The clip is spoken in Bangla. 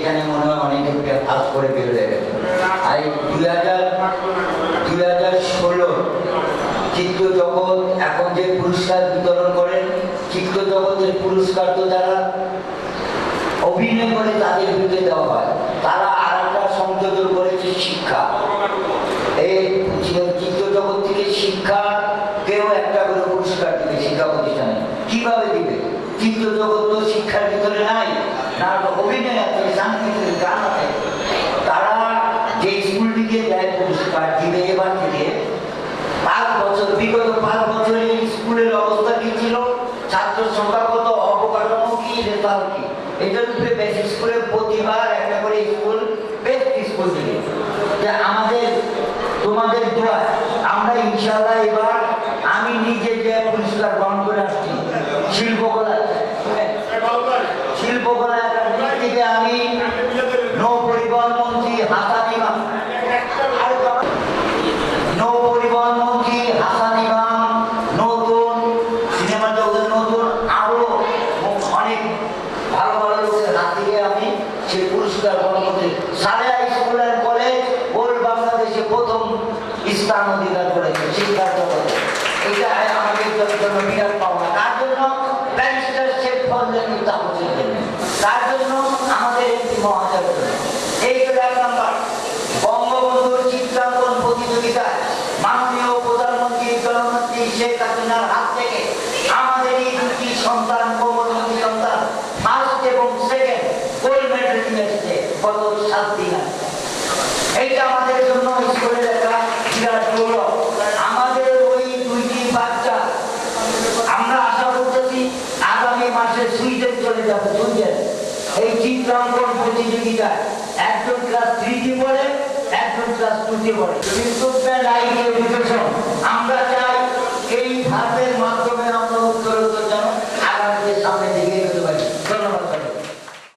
এখানে মনে হয় অনেকে পাস করে বের হয়ে গেছে। আর 2016 চিত্র জগৎ এখন যে পুরস্কার বিতরণ করেন, চিত্র জগতের পুরস্কার তো যারা অভিনয় করে তাদের বিরুদ্ধে দেওয়া হয়, তারা আর একটা সংযোজন করেছে শিক্ষা। এই চিত্র জগৎ থেকে শিক্ষা কেউ একটা করে পুরস্কার দিবে শিক্ষা প্রতিষ্ঠানে। কিভাবে দিবে? চিত্র জগৎ তো শিক্ষার ভিতরে নাই, না অভিনয় আছে, সাংস্কৃতিক গান আছে। তারা যে স্কুলটিকে দেয় পুরস্কার দিবে এবার থেকে 5 বছর, বিগত 5 বছরে স্কুলের অবস্থা কি ছিল, ছাত্র সংখ্যা কত, অবকাঠামো কি, রেজাল্ট কি, এটার উপরে বেসিস করে প্রতিবার একটা করে স্কুল বেস্ট স্কুল দিবে। যে আমাদের তোমাদের দোয়া আমরা ইনশাআল্লাহ এবার আমি নিজে যে পুরস্কার গ্রহণ করে আসছি শিল্পকলা একাডেমি থেকে, আমি নৌ পরিবহন মন্ত্রী হাসান ইমাম, নতুন সিনেমা জগতের নতুন আরো অনেক ভালো ভালো লোকের হাত থেকে আমি সেই পুরস্কার গ্রহণ করছি। Saleha school and college old বাংলাদেশে প্রথম স্থান অধিকার করেছে শিক্ষার জগতে। এটা আমাদের জন্য বিরাট পাওনা। তার জন্য ব্যারিস্টার শেখ ফজলের তাপসের জন্য, তার জন্য আমাদের একটি মহাজের জন্য। এই হলো 1 নম্বর। বঙ্গবন্ধুর চিত্রাঙ্কন প্রতিযোগিতায় মাননীয় প্রধানমন্ত্রী জননেত্রী শেখ হাসিনার হাত থেকে আমাদের এই দুটি সন্তান, কোমলমতি সন্তান, ফার্স্ট এবং সেকেন্ড গোল্ড মেডেল নিয়ে এসেছে গত 7 দিন আগে। এইটা আমাদের জন্য স্কুলের একটা বিরাট গৌরব। আমাদের ওই দুইটি বাচ্চা আমরা আশা করতেছি আগামী মাসে সুইডেন চলে যাবে। সুইডেন এই চিত্রাঙ্কন প্রতিযোগিতায় একজন ক্লাস 3 পড়ে, একজন ক্লাস 2 পড়ে। কিন্তু লাইভ এডুকেশন